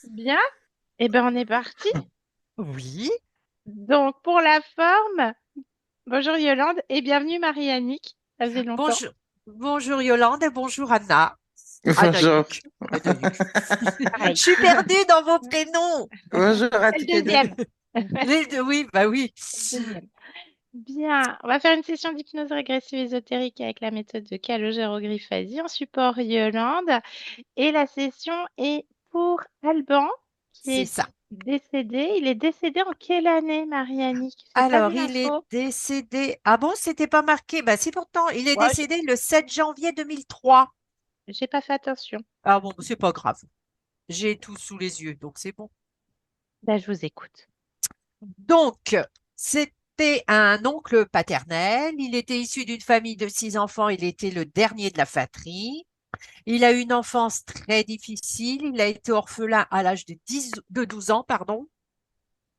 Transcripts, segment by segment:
Bien, eh ben on est parti. Oui. Donc pour la forme, bonjour Yolande et bienvenue Marie-Annick. Ça faisait longtemps. Bonjour, bonjour Yolande et bonjour Anna. Bonjour. Anaïk. Anaïk. Je Pareil. suis perdue dans vos prénoms. Bonjour à C'est le toutes les deux. deuxième. Les deux, oui, bah oui. Le deuxième. Bien, on va faire une session d'hypnose régressive ésotérique avec la méthode de Calogero-Griffasie en support Yolande. Et la session est pour Alban qui C'est est ça. décédé. Il est décédé en quelle année, Marie-Annick? J'ai pas vu Alors, il est l'info. décédé. Ah bon, c'était pas marqué. Bah si, pourtant, il est Ouais, décédé le 7 janvier 2003. j'ai pas fait attention. Ah bon, c'est pas grave. J'ai tout sous les yeux, donc c'est bon. Ben, je vous écoute. Donc, c'était un oncle paternel. Il était issu d'une famille de 6 enfants. Il était le dernier de la fratrie. Il a eu une enfance très difficile. Il a été orphelin à l'âge de 12 ans, pardon.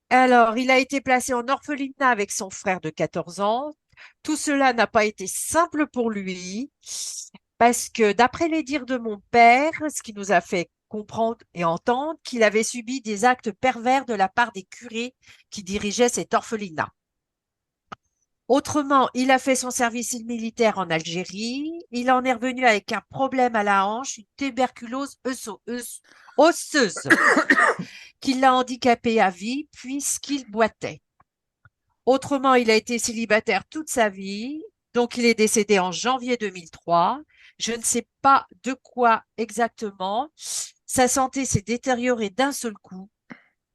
Alors, il a été placé en orphelinat avec son frère de 14 ans. Tout cela n'a pas été simple pour lui parce que, d'après les dires de mon père, ce qui nous a fait comprendre et entendre qu'il avait subi des actes pervers de la part des curés qui dirigeaient cet orphelinat. Autrement, il a fait son service militaire en Algérie. Il en est revenu avec un problème à la hanche, une tuberculose osseuse, qui l'a handicapé à vie puisqu'il boitait. Autrement, il a été célibataire toute sa vie. Donc, il est décédé en janvier 2003. Je ne sais pas de quoi exactement. Sa santé s'est détériorée d'un seul coup.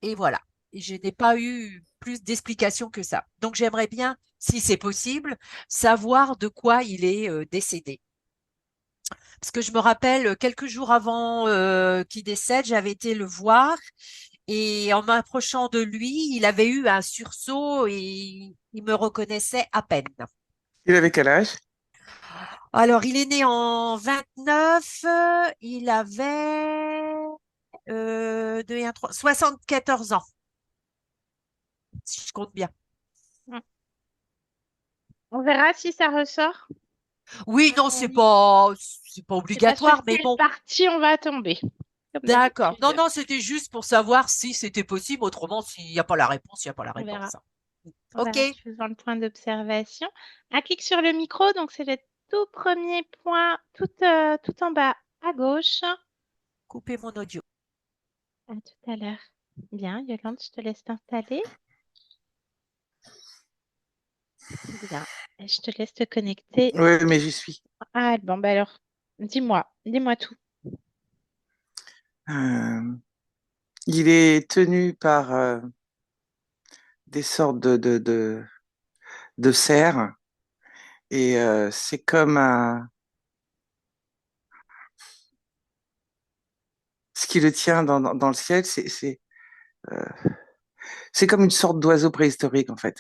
Et voilà. Et je n'ai pas eu plus d'explications que ça. Donc, j'aimerais bien, si c'est possible, savoir de quoi il est décédé. Parce que je me rappelle, quelques jours avant qu'il décède, j'avais été le voir et en m'approchant de lui, il avait eu un sursaut et il me reconnaissait à peine. Il avait quel âge? Alors, il est né en 29, il avait 2 et 1, 3, 74 ans, si je compte bien. On verra si ça ressort. Oui, non, Euh, c'est pas c'est pas sur obligatoire, mais quelle bon, partie on va tomber, comme d'accord. Non, d'habitude. non, c'était juste pour savoir si c'était possible. Autrement, s'il n'y a pas la réponse, il n'y a pas la On verra. réponse, hein. On Ok, verra en faisant le point d'observation. Un clic sur le micro, donc c'est le tout premier point, tout en bas à gauche. coupez mon audio. À tout à l'heure. Bien, Yolande, je te laisse t'installer. Bien. Et je te laisse te connecter. Oui, mais j'y suis. Ah, bon, bah alors, dis-moi tout. Euh, il est tenu par des sortes de cerfs et c'est comme ce qui le tient dans le ciel, euh, c'est comme une sorte d'oiseau préhistorique en fait.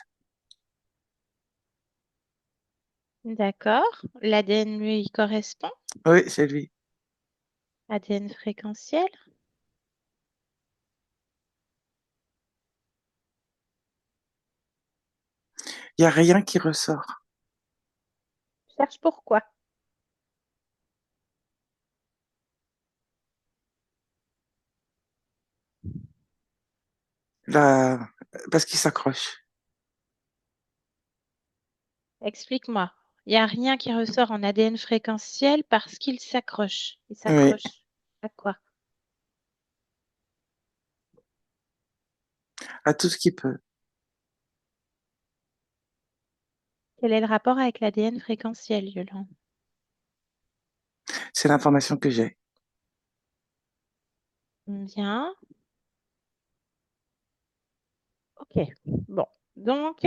D'accord. L'ADN lui correspond. Oui, c'est lui. ADN fréquentiel. Il n'y a rien qui ressort. Cherche pourquoi. Là, parce qu'il s'accroche. Explique-moi. Il n'y a rien qui ressort en ADN fréquentiel parce qu'il s'accroche. Il Oui, s'accroche à quoi? à tout ce qu'il peut. Quel est le rapport avec l'ADN fréquentiel, Yolande? C'est l'information que j'ai. Bien. Ok. Bon. Donc,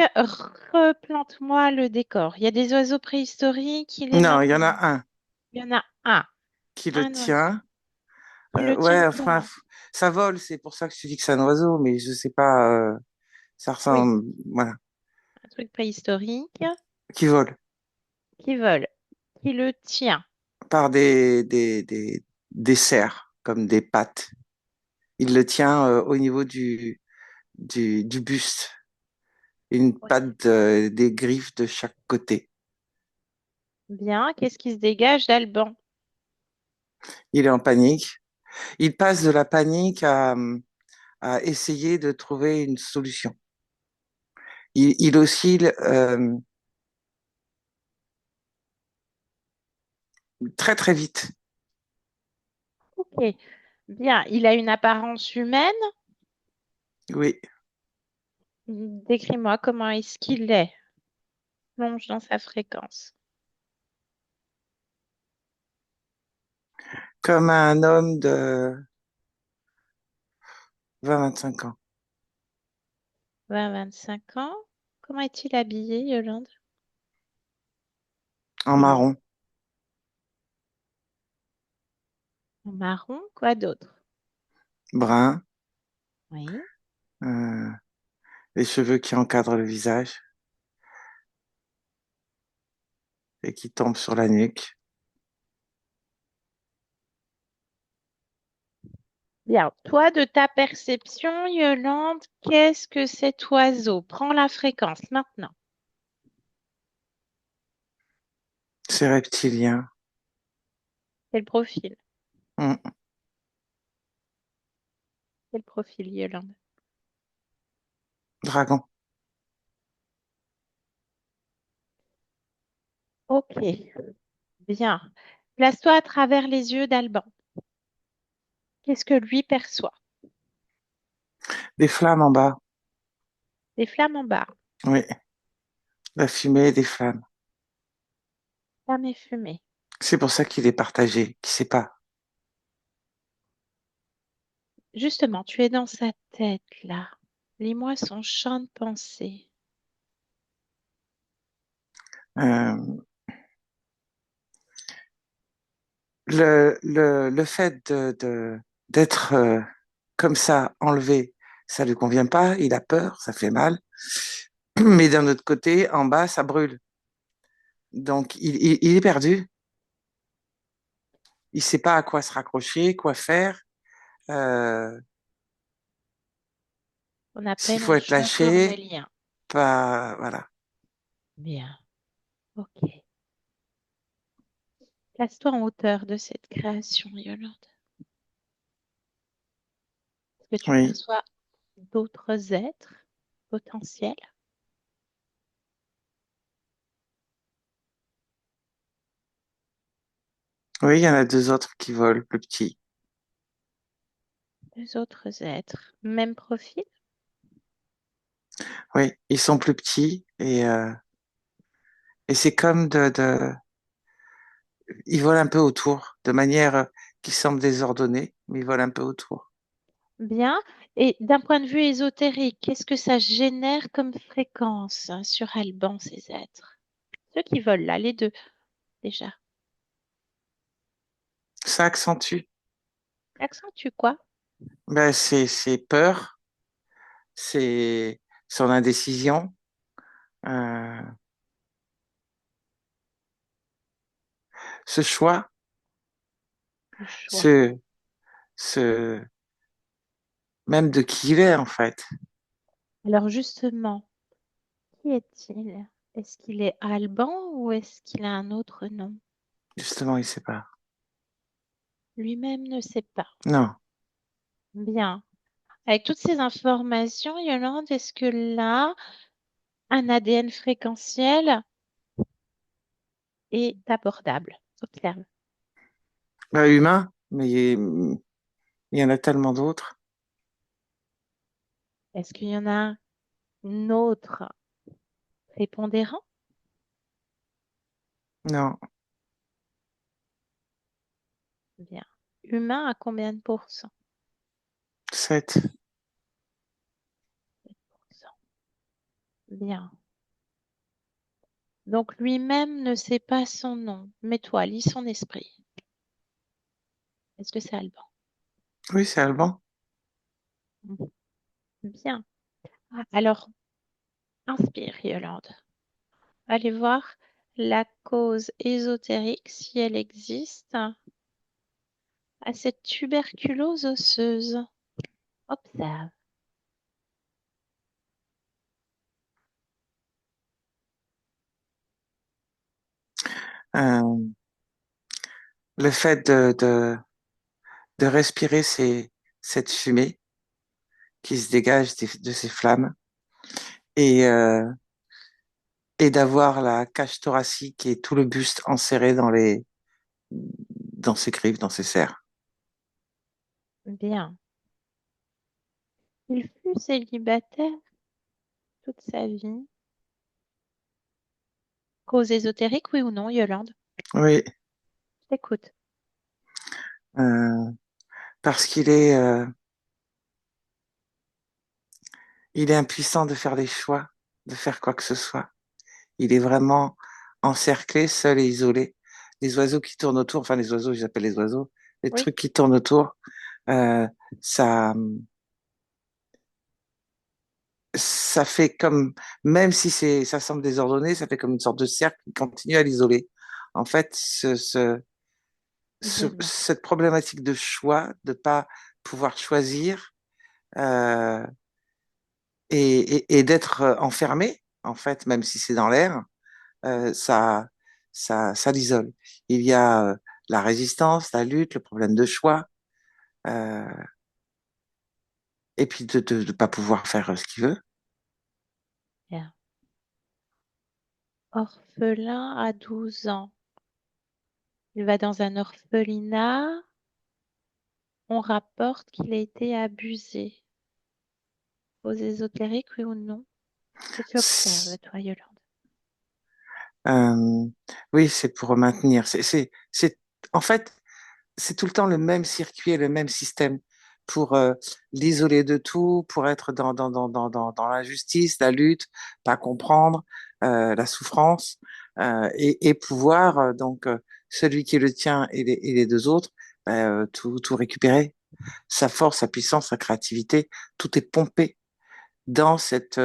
replante-moi le décor. Il y a des oiseaux préhistoriques. Il est Non, mort. il y en a un Il y en a un. qui le Un oiseau. tient. Qui le tient Ouais, enfin, comment? ça vole, c'est pour ça que je te dis que c'est un oiseau, mais je sais pas, ça Oui. ressemble, voilà, Un truc préhistorique qui vole qui vole. Qui le tient. par des cerfs, comme des pattes. Il le tient au niveau du buste, une Oui. patte, des griffes de chaque côté. Bien. Qu'est-ce qui se dégage d'Alban? Il est en panique. Il passe de la panique à essayer de trouver une solution. Il oscille très très vite. Ok, bien. Il a une apparence humaine. Oui, Décris-moi comment est-ce qu'il est. Plonge dans sa fréquence. comme un homme de 20-25 ans, 20, 25 ans. Comment est-il habillé, Yolande? en marron, En marron, quoi d'autre? brun, Oui. euh, les cheveux qui encadrent le visage et qui tombent sur la nuque. Bien. Toi, de ta perception, Yolande, qu'est-ce que cet oiseau? Prends la fréquence maintenant. C'est reptilien. Quel profil? Hmm, Quel profil, Yolande? dragon. Ok, bien. Place-toi à travers les yeux d'Alban. Qu'est-ce que lui perçoit? Des flammes en bas. Des flammes en bas, Oui, la fumée et des flammes. flammes et fumée. C'est pour ça qu'il est partagé, qu'il sait pas. Justement, tu es dans sa tête là. Lis-moi son champ de pensée. Euh, le fait d'être comme ça, enlevé, ça lui convient pas, il a peur, ça fait mal. Mais d'un autre côté, en bas, ça brûle. Donc, il est perdu. Il sait pas à quoi se raccrocher, quoi faire. Euh, On S'il appelle faut un être chat lâché, cornélien. pas, voilà. Bien, ok. Place-toi en hauteur de cette création, Yolande. Est-ce que tu Oui, perçois d'autres êtres potentiels? oui, il y en a deux autres qui volent, plus petits. Deux autres êtres. Même profil? Oui, ils sont plus petits et c'est comme ils volent un peu autour, de manière qui semble désordonnée, mais ils volent un peu autour. Bien. Et d'un point de vue ésotérique, qu'est-ce que ça génère comme fréquence sur Alban, ces êtres? Ceux qui volent là, les deux, déjà. Ça accentue. Accentue quoi? Ben, c'est peur, c'est son indécision, euh, ce choix, Le choix. ce, ce, même de qui il est, en fait. Alors justement, qui est-il? Est-ce qu'il est Alban ou est-ce qu'il a un autre nom? Justement, il sait pas. Lui-même ne sait pas. Non, Bien. Avec toutes ces informations, Yolande, est-ce que là, un ADN fréquentiel est abordable? Observe. ben, humain, mais il y en a tellement d'autres. Est-ce qu'il y en a un autre prépondérant? Non, Bien. Humain à combien de pourcents? 7. 7%. Bien. Donc lui-même ne sait pas son nom. Mais toi, lis son esprit. Est-ce que c'est Alban? Oui, c'est Alban. Mhm. Bien. Alors, inspire, Yolande. Allez voir la cause ésotérique, si elle existe, à cette tuberculose osseuse. Observe. Euh, le fait de respirer cette fumée qui se dégage de ces flammes et, euh, et d'avoir la cage thoracique et tout le buste enserré dans ses griffes, dans ses serres. Bien. Il fut célibataire toute sa vie. Cause ésotérique, oui ou non, Yolande? Oui, Je t'écoute. euh, parce il est impuissant de faire les choix, de faire quoi que ce soit. Il est vraiment encerclé, seul et isolé. Les oiseaux qui tournent autour, enfin les oiseaux, j'appelle les oiseaux, les Oui, trucs qui tournent autour, euh, ça, ça fait comme, même si ça semble désordonné, ça fait comme une sorte de cercle qui continue à l'isoler. En fait, isolement. cette problématique de choix, de pas pouvoir choisir, euh, et d'être enfermé, en fait, même si c'est dans l'air, ça, ça l'isole. Il y a la résistance, la lutte, le problème de choix, euh, et puis de pas pouvoir faire ce qu'il veut. Bien. Orphelin à 12 ans. Il va dans un orphelinat. On rapporte qu'il a été abusé. Aux ésotériques, oui ou non? Que tu observes, toi, Yolande? Euh, oui, c'est pour maintenir. En fait, c'est tout le temps le même circuit et le même système pour l'isoler de tout, pour être dans l'injustice, la lutte, pas comprendre la souffrance et pouvoir, celui qui le tient et les deux autres, tout récupérer. Sa force, sa puissance, sa créativité, tout est pompé dans cette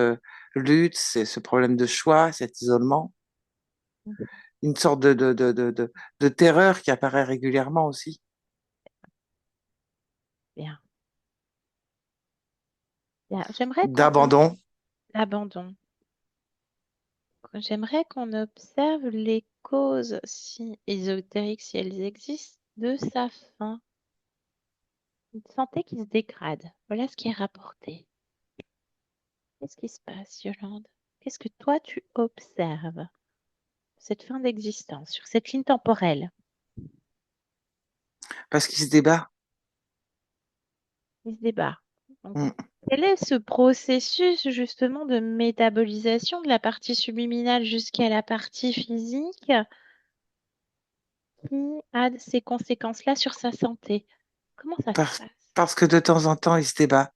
lutte, c'est ce problème de choix, cet isolement, une sorte de terreur qui apparaît régulièrement aussi, Bien. Bien. J'aimerais qu'on d'abandon. abandonne. J'aimerais qu'on observe les causes si ésotériques, si elles existent, de sa faim. Une santé qui se dégrade. Voilà ce qui est rapporté. Qu'est-ce qui se passe, Yolande? Qu'est-ce que toi tu observes? Cette fin d'existence, sur cette ligne temporelle. Parce qu'il se débat. Il se débat. Donc, Mm. quel est ce processus justement de métabolisation de la partie subliminale jusqu'à la partie physique qui a ces conséquences-là sur sa santé? Comment ça se Parce, passe? parce que de temps en temps, il se débat.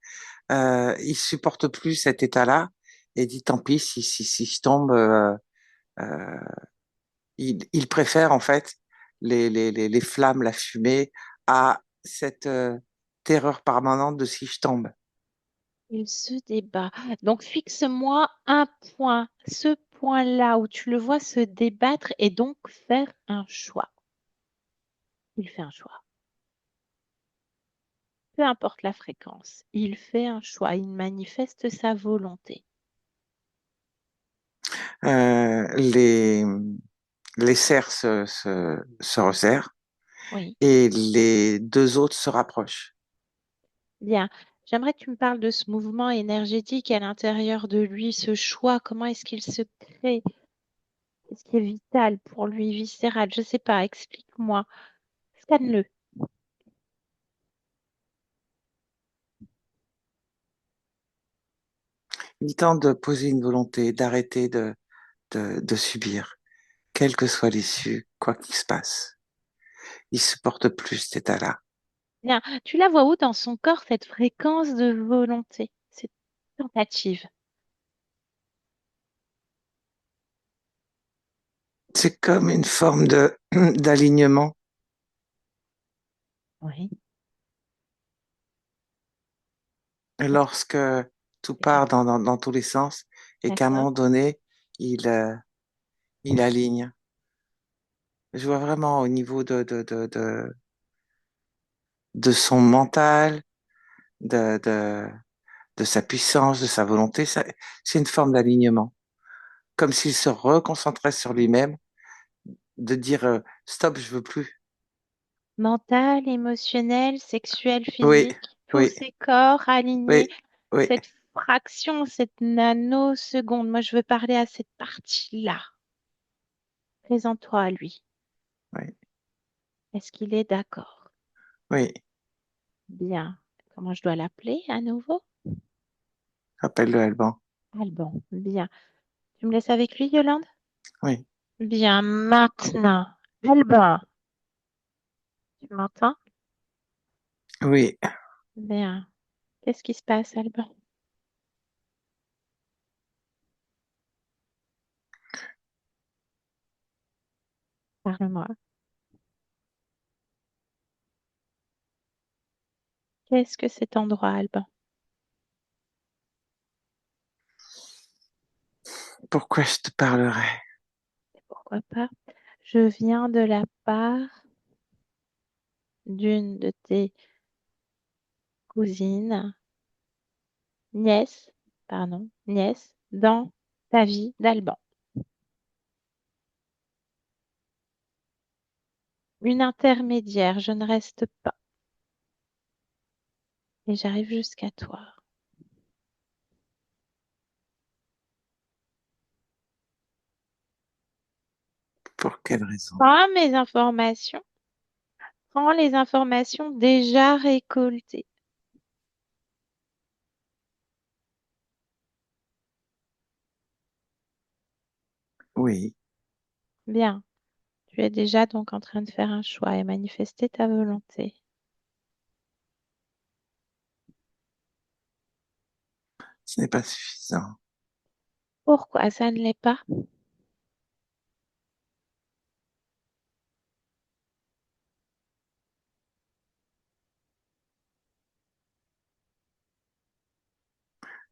Il supporte plus cet état-là et dit tant pis si je tombe. Euh, il préfère en fait les flammes, la fumée à cette terreur permanente de si je tombe. Il se débat. Donc, fixe-moi un point, ce point-là où tu le vois se débattre et donc faire un choix. Il fait un choix. Peu importe la fréquence, il fait un choix, il manifeste sa volonté. Euh, les, les cerfs se resserrent Oui, et les deux autres se rapprochent. bien. J'aimerais que tu me parles de ce mouvement énergétique à l'intérieur de lui, ce choix, comment est-ce qu'il se crée? Qu'est-ce qui est vital pour lui, viscéral? Je ne sais pas, explique-moi. Scanne-le. Il tente de poser une volonté, d'arrêter de subir, quelle que soit l'issue, quoi qu'il se passe. Il supporte plus cet état-là. Bien. Tu la vois où dans son corps, cette fréquence de volonté, cette tentative? C'est comme une forme de d'alignement Oui, lorsque tout bien. part dans tous les sens et qu'à un D'accord. moment donné, il, euh, il aligne. Je vois vraiment au niveau de son mental, de, de, de sa puissance, de sa volonté, c'est une forme d'alignement. Comme s'il se reconcentrait sur lui-même, de dire stop, je veux plus. Mental, émotionnel, sexuel, Oui, physique, tous oui, ces corps alignés, oui, oui, cette fraction, cette nanoseconde. Moi, je veux parler à cette partie-là. Présente-toi à lui. oui, Est-ce qu'il est d'accord? oui. Bien. Comment je dois l'appeler à nouveau? Appelle-le Alban. Alban. Bien. Tu me laisses avec lui, Yolande? Oui, Bien. Maintenant. Alban. Tu m'entends? oui. Bien. Qu'est-ce qui se passe, Alban? Parle-moi. Qu'est-ce que cet endroit, Alban? Pourquoi je te parlerai? Pourquoi pas? Je viens de la part d'une de tes cousines, nièce, pardon, nièce, dans ta vie d'Alban. Une intermédiaire, je ne reste pas. Et j'arrive jusqu'à toi. Pour quelle raison? Prends mes informations. Prends les informations déjà récoltées. Oui, Bien. Tu es déjà donc en train de faire un choix et manifester ta volonté. ce n'est pas suffisant. Pourquoi ça ne l'est pas?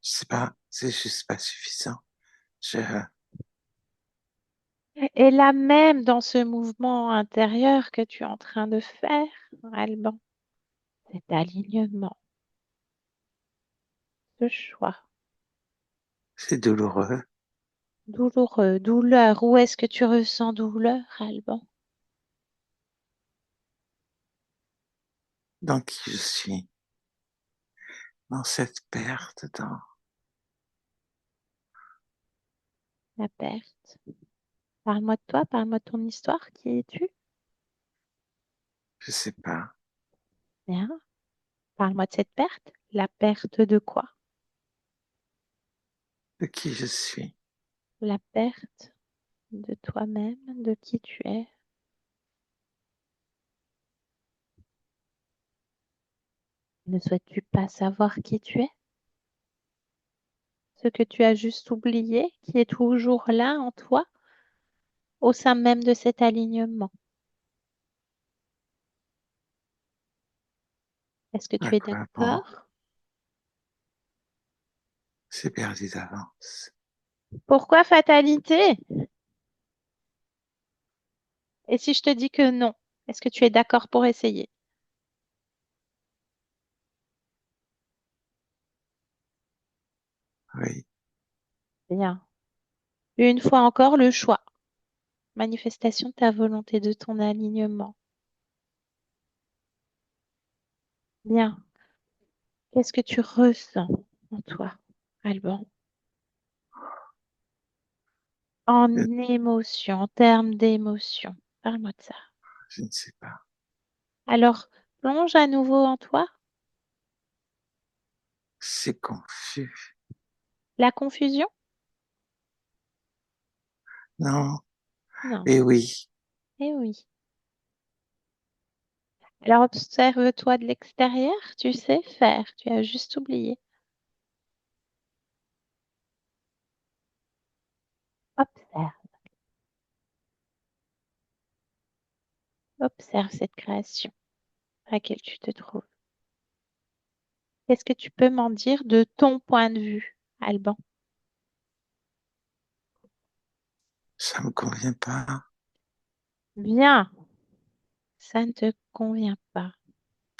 Je sais pas, c'est juste pas suffisant. Je, Et là même dans ce mouvement intérieur que tu es en train de faire, Alban, cet alignement, ce choix c'est douloureux. douloureux, douleur, où est-ce que tu ressens douleur, Alban? Dans qui je suis, dans cette perte, dans, La perte. Parle-moi de toi, parle-moi de ton histoire. Qui es-tu? je sais pas, Bien. Parle-moi de cette perte. La perte de quoi? de qui je suis. La perte de toi-même, de qui tu es. Ne souhaites-tu pas savoir qui tu es? Ce que tu as juste oublié, qui est toujours là en toi, au sein même de cet alignement. Est-ce que À tu es quoi bon? d'accord? C'est perdu d'avance. Pourquoi fatalité? Et si je te dis que non, est-ce que tu es d'accord pour essayer? Oui, Bien. Une fois encore, le choix. Manifestation de ta volonté, de ton alignement. Bien. Qu'est-ce que tu ressens en toi, Alban? je, En émotion, en termes d'émotion. Parle-moi de ça. je ne sais pas. Alors, plonge à nouveau en toi. C'est confus. La confusion? Non, Non. et oui, Eh oui. Alors, observe-toi de l'extérieur. Tu sais faire. Tu as juste oublié. Observe. Observe cette création à laquelle tu te trouves. Qu'est-ce que tu peux m'en dire de ton point de vue, Alban? ça me convient pas. Bien. Ça ne te convient pas.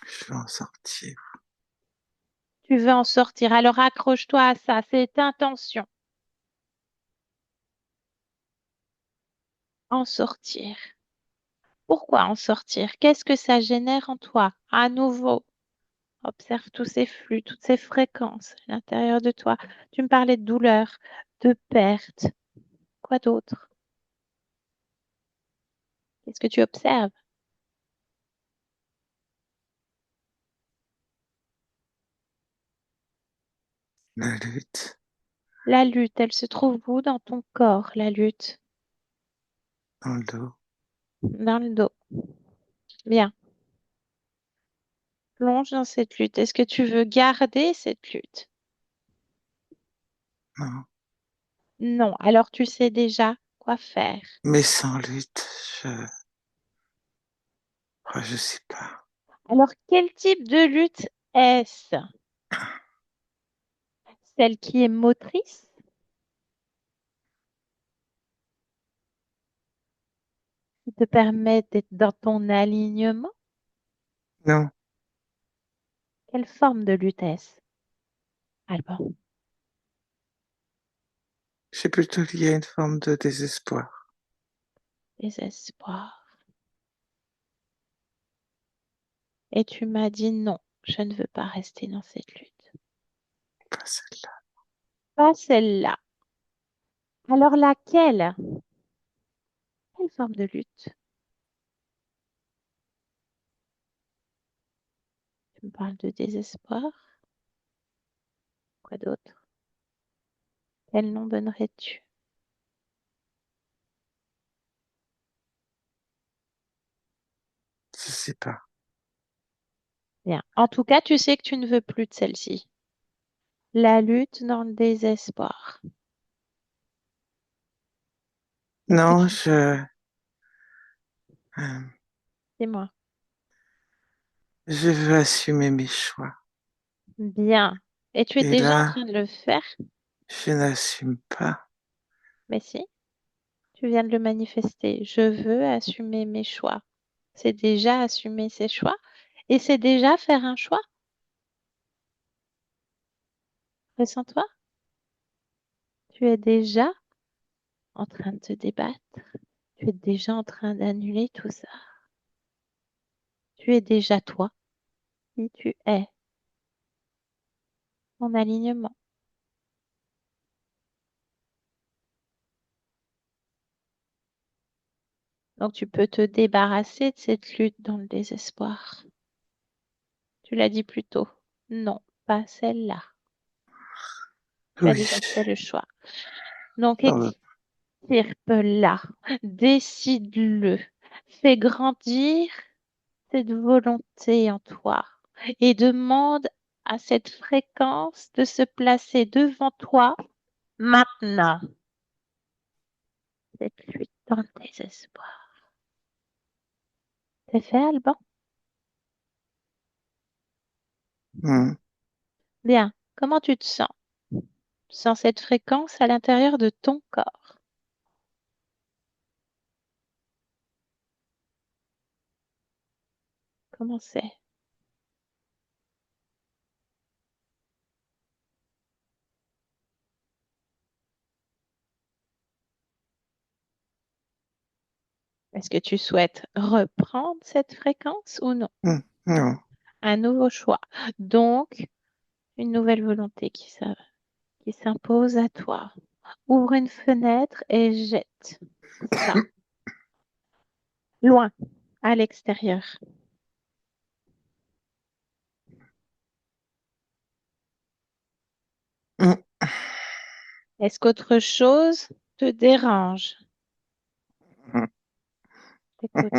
Je veux en sortir. Tu veux en sortir. Alors, accroche-toi à ça. C'est intention. En sortir. Pourquoi en sortir? Qu'est-ce que ça génère en toi? À nouveau, observe tous ces flux, toutes ces fréquences à l'intérieur de toi. Tu me parlais de douleur, de perte. Quoi d'autre? Qu'est-ce que tu observes? La lutte La lutte, elle se trouve où dans ton corps, la lutte? dans le dos. Dans le dos. Bien. Plonge dans cette lutte. Est-ce que tu veux garder cette lutte? Non. Non. Alors tu sais déjà quoi faire. Mais sans lutte, je, je sais pas. Alors quel type de lutte est-ce? Celle qui est motrice, qui te permet d'être dans ton alignement? Non, Quelle forme de lutte est-ce? Alban, c'est plutôt lié à une forme de désespoir. désespoir. Et tu m'as dit non, je ne veux pas rester dans cette lutte. Pas celle-là. Pas celle-là. Alors laquelle? Quelle forme de lutte? Tu me parles de désespoir. Quoi d'autre? Quel nom donnerais-tu? Je sais pas. Bien. En tout cas, tu sais que tu ne veux plus de celle-ci. La lutte dans le désespoir. Est-ce que Non, tu... euh, Dis-moi. je veux assumer mes choix. Bien. Et tu es Et déjà en là, train de le faire? je n'assume pas. Mais si, tu viens de le manifester. Je veux assumer mes choix. C'est déjà assumer ses choix et c'est déjà faire un choix. Ressens-toi. Tu es déjà en train de te débattre. Tu es déjà en train d'annuler tout ça. Tu es déjà toi qui tu es en alignement. Donc tu peux te débarrasser de cette lutte dans le désespoir. Tu l'as dit plus tôt. Non, pas celle-là. Tu as Oui. déjà fait le choix. Donc Euh, extirpe-la, décide-le, fais grandir cette volonté en toi et demande à cette fréquence de se placer devant toi maintenant. Cette lutte dans le désespoir. C'est fait, Alban? hmm. Bien. Comment tu te sens? Tu sens cette fréquence à l'intérieur de ton corps. Comment c'est? Est-ce que tu souhaites reprendre cette fréquence ou non? Non, Un nouveau choix. Donc, une nouvelle volonté qui s'impose à toi. Ouvre une fenêtre et jette ça loin, à l'extérieur. hmm, Est-ce qu'autre chose te dérange? hmm, T'écoute.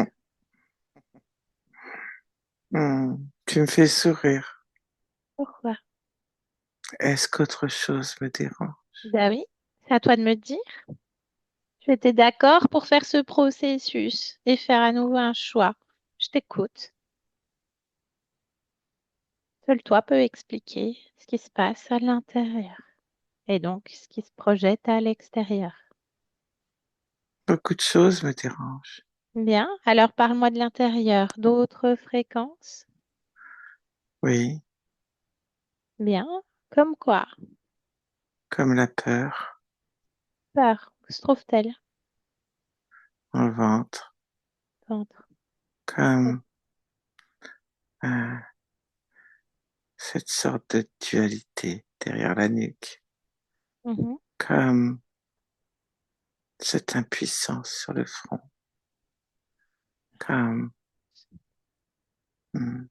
hmm. Tu me fais sourire. Pourquoi? Est-ce qu'autre chose me dérange? Ben oui, c'est à toi de me dire. Tu étais d'accord pour faire ce processus et faire à nouveau un choix. Je t'écoute. Seul toi peux expliquer ce qui se passe à l'intérieur et donc ce qui se projette à l'extérieur. Beaucoup de choses me dérangent. Bien, alors parle-moi de l'intérieur. D'autres fréquences? Oui, Bien, comme quoi? comme la peur Peur, où se trouve-t-elle? dans le ventre. Ventre. comme euh, cette sorte de dualité derrière la nuque, Mhm. comme cette impuissance sur le front, comme hmm,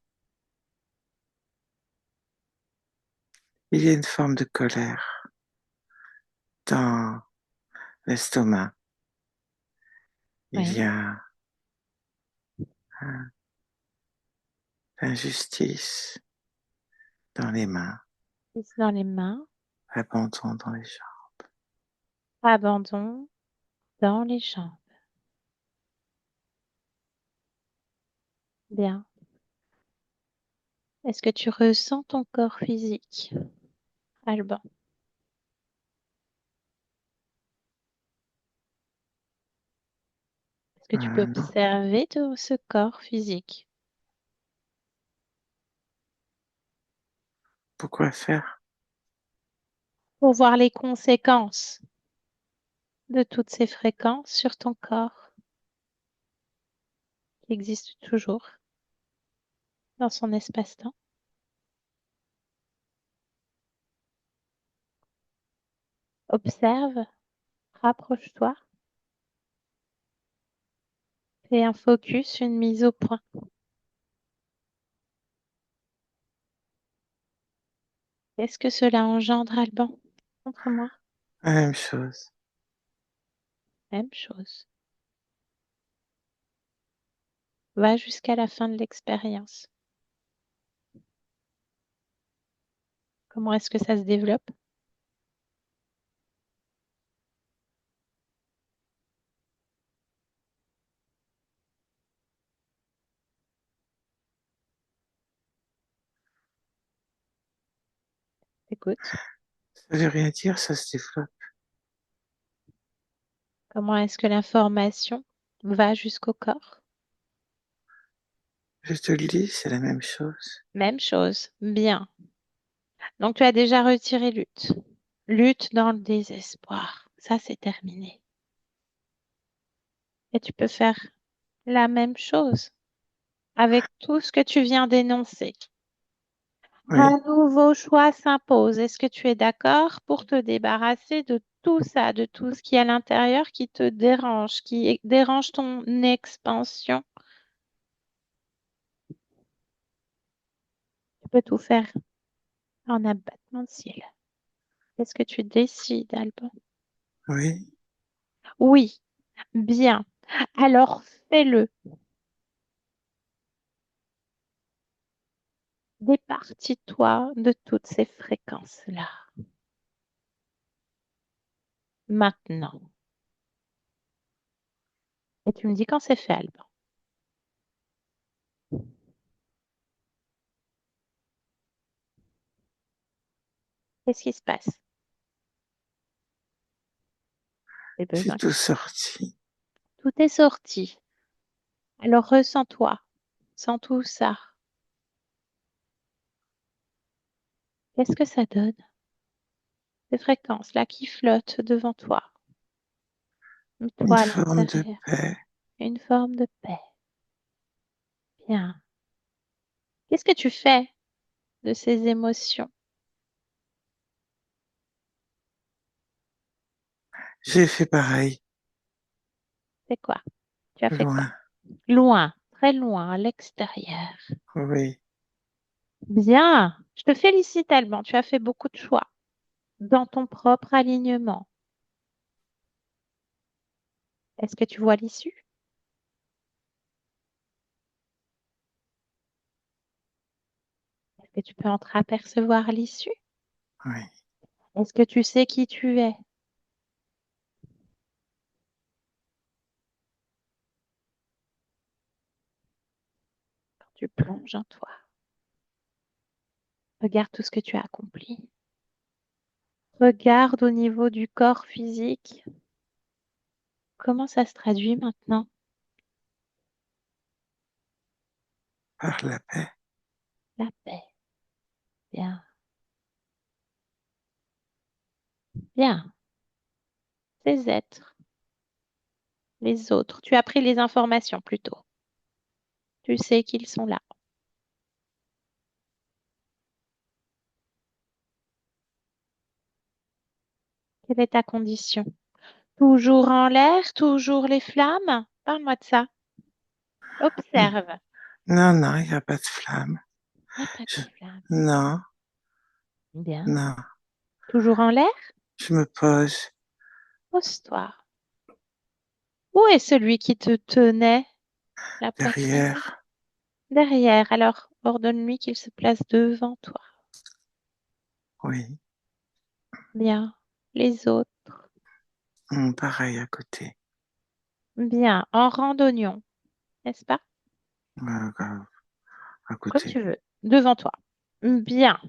il y a une forme de colère dans l'estomac. Il y Oui. a l'injustice dans les mains, Prise dans les mains, l'abandon dans les jambes. abandon dans les jambes. Bien. Est-ce que tu ressens ton corps physique, Alban? Est-ce que tu peux Non. observer ce corps physique Pourquoi faire? pour voir les conséquences de toutes ces fréquences sur ton corps qui existent toujours dans son espace-temps? Observe, rapproche-toi, fais un focus, une mise au point. Qu'est-ce que cela engendre, Alban? Montre-moi. La même chose. Même chose. Va jusqu'à la fin de l'expérience. Comment est-ce que ça se développe? Écoute. Ça veut rien dire, ça se développe. Comment est-ce que l'information va jusqu'au corps? Je te le dis, c'est la même chose. Même chose. Bien. Donc, tu as déjà retiré lutte. Lutte dans le désespoir. Ça, c'est terminé. Et tu peux faire la même chose avec tout ce que tu viens d'énoncer. Un Oui, nouveau choix s'impose. Est-ce que tu es d'accord pour te débarrasser de tout ça, de tout ce qui est à l'intérieur qui te dérange, qui dérange ton expansion? Tu peux tout faire en abattement de cils. Qu'est-ce que tu décides, Alban? oui. Oui, bien. Alors fais-le. Départis-toi de toutes ces fréquences-là. Maintenant. Et tu me dis quand c'est fait, Alban. Qu'est-ce qui se passe? Les C'est besoins. tout sorti. Tout est sorti. Alors ressens-toi. Sens tout ça. Qu'est-ce que ça donne? Ces fréquences-là qui flottent devant toi. Une Toi à forme de l'intérieur. paix. Une forme de paix. Bien. Qu'est-ce que tu fais de ces émotions? J'ai fait pareil, C'est quoi? Tu as fait quoi? loin. Loin, très loin, à l'extérieur. Oui, Bien. Je te félicite, Alban. Tu as fait beaucoup de choix dans ton propre alignement. Est-ce que tu vois l'issue? Est-ce que tu peux entreapercevoir l'issue? oui. Est-ce que tu sais qui tu es? Quand tu plonges en toi, regarde tout ce que tu as accompli. Regarde au niveau du corps physique. Comment ça se traduit maintenant? Par la paix. La paix. Bien, bien. Ces êtres, les autres. Tu as pris les informations plutôt. Tu sais qu'ils sont là. Quelle est ta condition? Toujours en l'air, toujours les flammes? Parle-moi de ça. Observe. Non, non, il n'y a pas de flamme. Il n'y a pas de Je- flammes. Non, Bien. non, Toujours en l'air? je me pose Pose-toi. Où est celui qui te tenait la poitrine? derrière. Derrière. Alors, ordonne-lui qu'il se place devant toi. Oui, Bien. Les autres. pareil à côté. Bien. En randonnion, n'est-ce pas? À Comme côté. tu veux. Devant toi. Bien.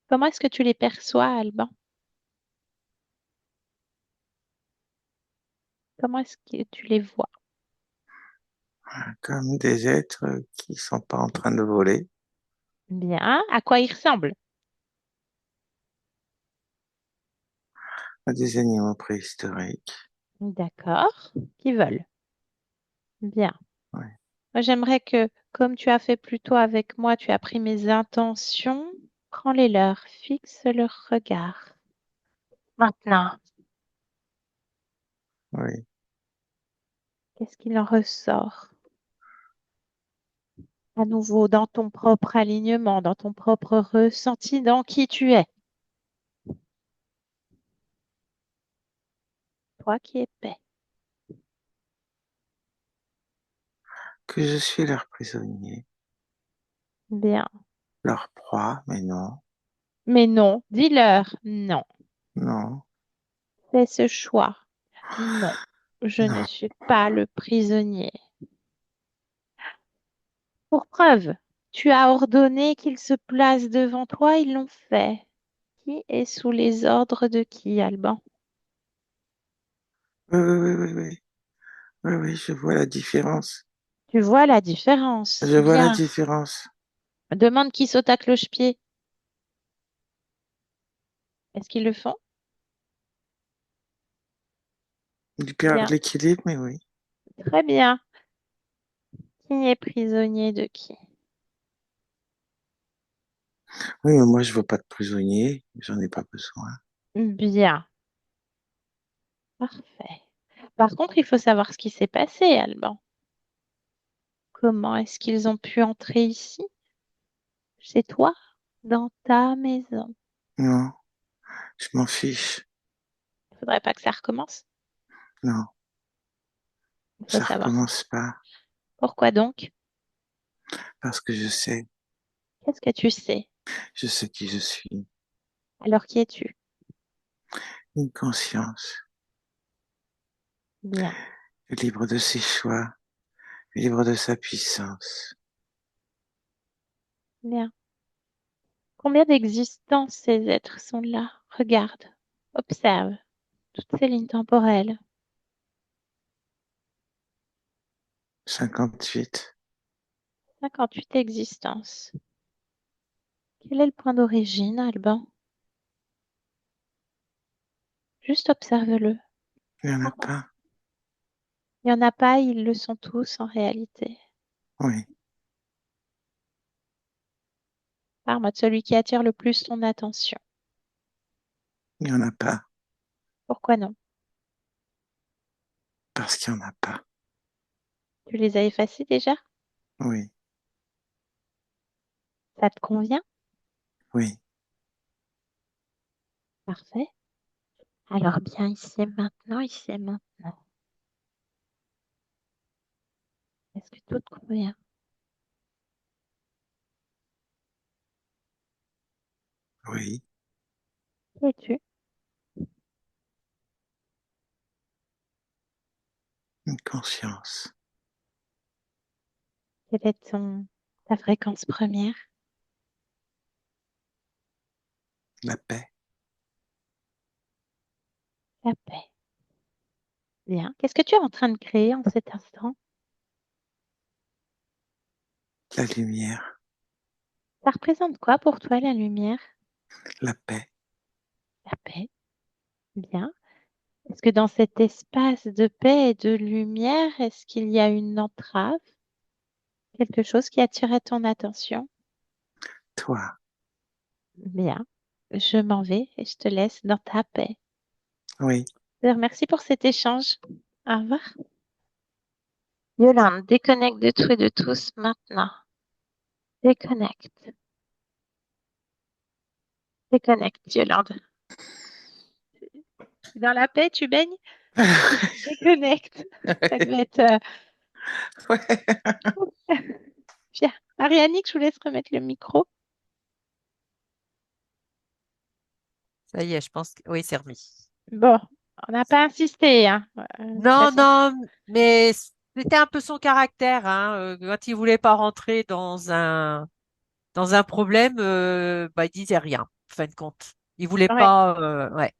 Comment est-ce que tu les perçois, Alban? Comment est-ce que tu les vois? Comme des êtres qui sont pas en train de voler. Bien. À quoi ils ressemblent? Des animaux préhistoriques. D'accord. Qui veulent. Bien. Oui. Moi, j'aimerais que, comme tu as fait plus tôt avec moi, tu as pris mes intentions, prends les leurs, fixe leur regard. Maintenant, Oui. qu'est-ce qu'il en ressort? À nouveau, dans ton propre alignement, dans ton propre ressenti, dans qui tu es. Toi qui es paix. Que je suis leur prisonnier, Bien. leur proie, mais non, Mais non, dis-leur non. non, Fais ce choix. Non, je ne non. suis pas le prisonnier. Pour preuve, tu as ordonné qu'ils se placent devant toi, ils l'ont fait. Qui est sous les ordres de qui, Alban? Oui, oui, oui, oui, oui. Oui, oui, je vois la différence. Tu vois la différence. Je vois la Bien. différence. Demande qui saute à cloche-pied. Est-ce qu'ils le font? Du perd Bien. l'équilibre, mais oui. Très bien. Qui est prisonnier de qui? Oui, mais moi, je veux pas de prisonnier. J'en ai pas besoin. Bien. Parfait. Par contre, il faut savoir ce qui s'est passé, Alban. Comment est-ce qu'ils ont pu entrer ici, chez toi, dans ta maison? Non, je m'en fiche. Il faudrait pas que ça recommence. Non, Il faut ça savoir. recommence pas Pourquoi donc? parce que Qu'est-ce que tu sais? je sais qui je suis. Alors qui es-tu? Une conscience, Bien, libre de ses choix, libre de sa puissance. bien. Combien d'existences ces êtres sont là? Regarde, observe toutes ces lignes temporelles. 58. 58 existences. Quel est le point d'origine, Alban? Juste observe-le. Il n'y en a Parle-moi. pas. Il n'y en a pas, ils le sont tous en réalité. Oui, Parle-moi de celui qui attire le plus ton attention. il n'y en a pas Pourquoi non? parce qu'il n'y en a pas. Tu les as effacés déjà? Oui, Ça te convient? oui, Parfait. Alors bien ici et maintenant, ici et maintenant. Est-ce que tout te convient? oui. Qui es-tu? Une conscience, Quelle est ta fréquence première? la paix, La paix. Bien. Qu'est-ce que tu es en train de créer en cet instant? la lumière, Ça représente quoi pour toi la lumière? la paix. La paix. Bien. Est-ce que dans cet espace de paix et de lumière, est-ce qu'il y a une entrave, quelque chose qui attirait ton attention? Toi, Bien, je m'en vais et je te laisse dans ta paix. oui. Je te remercie pour cet échange. Au revoir. Yolande, déconnecte de tout et de tous maintenant. Déconnecte. Déconnecte, Yolande. Dans la paix, tu baignes? Déconnecte. Ça devait être... Ouais. Bien. Arianique, je vous laisse remettre le micro. Ça y est, je pense que oui, c'est remis. Bon, on n'a pas insisté, hein. Non, Laisse- non, mais c'était un peu son caractère, hein. Quand il voulait pas rentrer dans un problème, bah, il disait rien, en fin de compte. Il voulait Ouais. pas, ouais.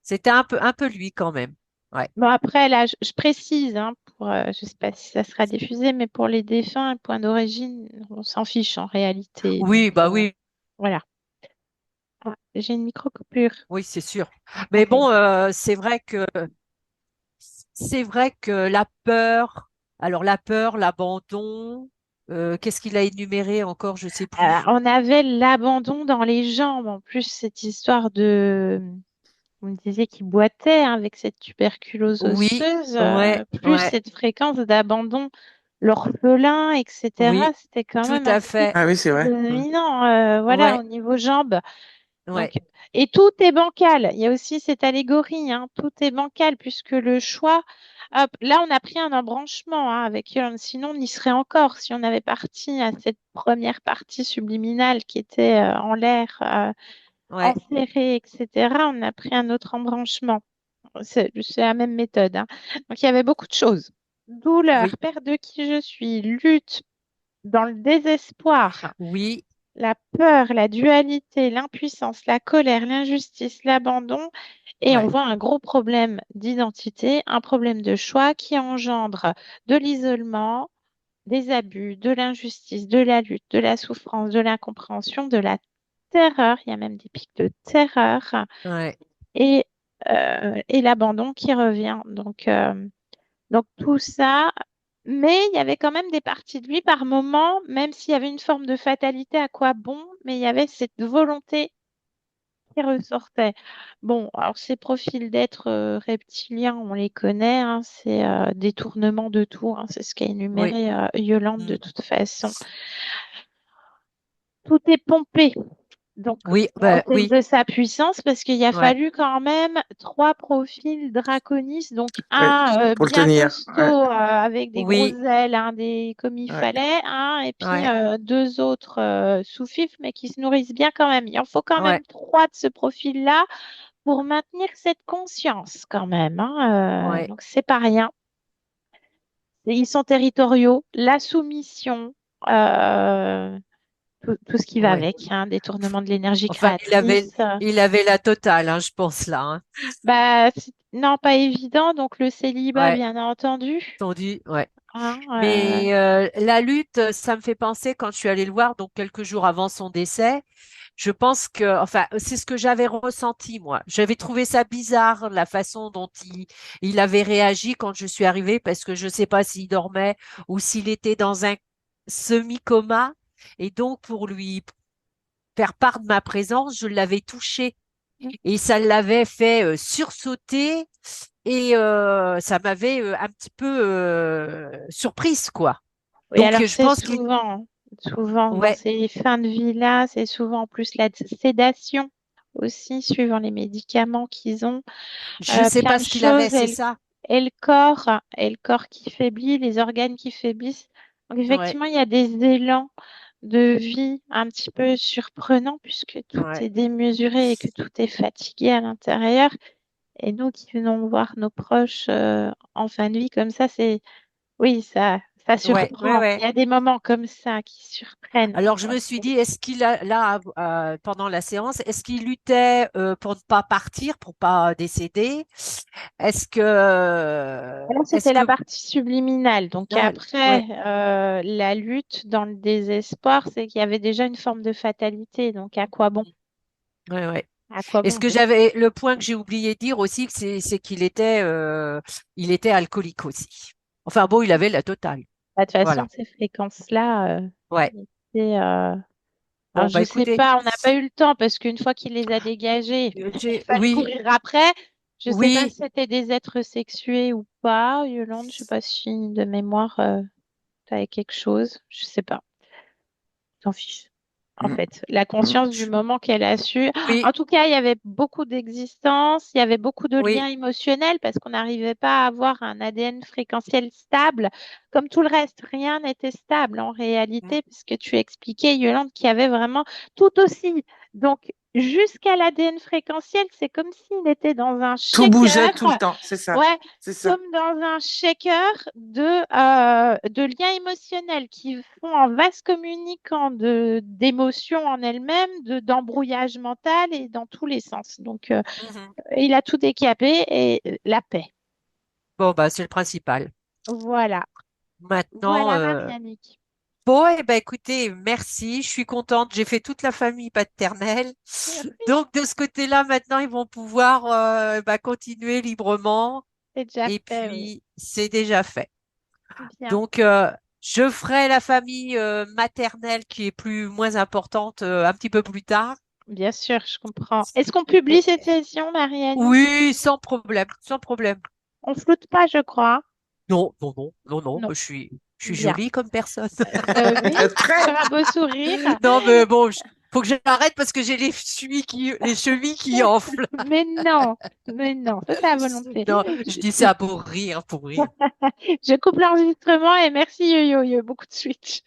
C'était un peu lui quand même. Ouais. Bon, après, là, je précise, hein, je ne sais pas si ça sera diffusé, mais pour les défunts, le point d'origine, on s'en fiche en réalité. Donc, Oui, bah oui, voilà. Ah, j'ai une micro-coupure. oui, c'est sûr. Mais Ok. bon, c'est vrai que la peur, alors la peur, l'abandon, qu'est-ce qu'il a énuméré encore, je sais plus. On avait l'abandon dans les jambes. En plus, cette histoire de, vous me disiez qu'il boitait, hein, avec cette tuberculose Oui, osseuse, ouais, plus ouais, cette fréquence d'abandon, l'orphelin, etc. oui, C'était quand tout même à assez fait. Ah oui, c'est vrai. Mm. dominant, voilà, Ouais, au niveau jambes. ouais, Donc, et tout est bancal. Il y a aussi cette allégorie, hein, tout est bancal puisque le choix, hop, là on a pris un embranchement, hein, avec Yolande. Sinon, on y serait encore si on avait parti à cette première partie subliminale qui était en l'air, ouais, enserrée, etc. On a pris un autre embranchement. C'est la même méthode, hein. Donc, il y avait beaucoup de choses. oui, Douleur, perte de qui je suis, lutte dans le désespoir, oui, la peur, la dualité, l'impuissance, la colère, l'injustice, l'abandon. Et on ouais, voit un gros problème d'identité, un problème de choix qui engendre de l'isolement, des abus, de l'injustice, de la lutte, de la souffrance, de l'incompréhension, de la terreur. Il y a même des pics de terreur ouais, et, et l'abandon qui revient. Donc tout ça, mais il y avait quand même des parties de lui par moment, même s'il y avait une forme de fatalité, à quoi bon, mais il y avait cette volonté qui ressortait. Bon, alors ces profils d'êtres reptiliens, on les connaît, hein, c'est détournement de tout, hein, c'est ce qu'a oui, énuméré Yolande de mm, toute façon. Tout est pompé. Donc, oui, à bah, cause oui, de sa puissance, parce qu'il a ouais, fallu quand même trois profils draconis, donc Ouais. un Pour le bien tenir. costaud Ouais. avec des grosses oui, ailes, hein, comme il Ouais. fallait, hein, et puis ouais, deux autres sous-fifres, mais qui se nourrissent bien quand même. Il en faut quand ouais, même trois de ce profil-là pour maintenir cette conscience quand même, hein, ouais, donc c'est pas rien. Et ils sont territoriaux, la soumission. euh, tout ce qui va ouais. avec, hein, détournement de l'énergie Enfin, créatrice. il avait la totale, hein, je pense là, hein. Bah, non, pas évident. Donc, le célibat, Ouais, bien entendu. tendu, ouais. Hein, Mais la lutte, ça me fait penser quand je suis allée le voir, donc quelques jours avant son décès. Je pense que, enfin, c'est ce que j'avais ressenti, moi. J'avais trouvé ça bizarre, la façon dont il avait réagi quand je suis arrivée, parce que je ne sais pas s'il dormait ou s'il était dans un semi-coma. Et donc, pour lui faire part de ma présence, je l'avais touché. Et ça l'avait fait sursauter et ça m'avait un petit peu surprise, quoi. oui, Donc, alors je c'est pense qu'il... souvent dans Ouais, ces fins de vie-là, c'est souvent en plus la sédation aussi, suivant les médicaments qu'ils ont. je sais Plein pas de ce qu'il avait, choses c'est ça. et le corps qui faiblit, les organes qui faiblissent. Donc, Ouais, effectivement, il y a des élans de vie un petit peu surprenants puisque tout ouais. est démesuré et que tout est fatigué à l'intérieur. Et nous qui venons voir nos proches en fin de vie comme ça, oui, ça Ouais, ouais, surprend. Il ouais. y a des moments comme ça qui surprennent. Alors je me suis dit, est-ce qu'il a là pendant la séance, est-ce qu'il luttait pour ne pas partir, pour pas décéder? Là, Est-ce c'était que la partie subliminale. Donc ah, après, ouais, la lutte dans le désespoir, c'est qu'il y avait déjà une forme de fatalité. Donc à quoi bon? ouais, ouais. À quoi Et ce bon? que le point que j'ai oublié de dire aussi, c'est il était alcoolique aussi. Enfin bon, il avait la totale. Bah, de toute façon, Voilà. ces fréquences-là, Ouais. c'est, alors Bon, bah je sais écoutez, pas, on n'a pas eu le temps parce qu'une fois qu'il les a dégagés, il fallait oui, courir après. Je sais pas oui. si c'était des êtres sexués ou pas, Yolande. Je sais pas si de mémoire, t'avais quelque chose. Je sais pas. T'en fiches. En Mm, fait, la mm. conscience du moment qu'elle a su. Oui, En tout cas, il y avait beaucoup d'existence, il y avait beaucoup de oui. liens émotionnels parce qu'on n'arrivait pas à avoir un ADN fréquentiel stable. Comme tout le reste, rien n'était stable en Mm. réalité, puisque tu expliquais, Yolande, qu'il y avait vraiment tout aussi. Donc, jusqu'à l'ADN fréquentiel, c'est comme s'il était dans un Tout bougeait shaker. tout le temps, c'est ça, Ouais, c'est ça. comme dans un shaker de liens émotionnels qui font un vase communicant d'émotions en elles-mêmes, d'embrouillage mental et dans tous les sens. Donc, Mhm. il a tout décapé et la paix. Bon, bah c'est le principal. Voilà. Maintenant, Voilà, Marianique. bon, eh ben, écoutez, merci. Je suis contente. J'ai fait toute la famille paternelle. Merci, Donc, de ce côté-là, maintenant, ils vont pouvoir bah, continuer librement. c'est déjà Et fait, oui. puis, c'est déjà fait. Bien, Donc, je ferai la famille maternelle qui est moins importante un petit peu plus tard. bien sûr, je comprends. Est-ce qu'on publie Et- cette session, Marianique? oui, sans problème, sans problème. On floute pas, je crois. Non, non, non, non, non, Non, je suis bien. jolie comme personne. Oui, Très. sur un beau sourire. Non, mais bon, faut que j'arrête parce que j'ai les chevilles qui enflent. Mais non, ça c'est à volonté. Non, je dis ça pour rire, pour rire. Je coupe l'enregistrement et merci Yo-Yo, beaucoup de switch.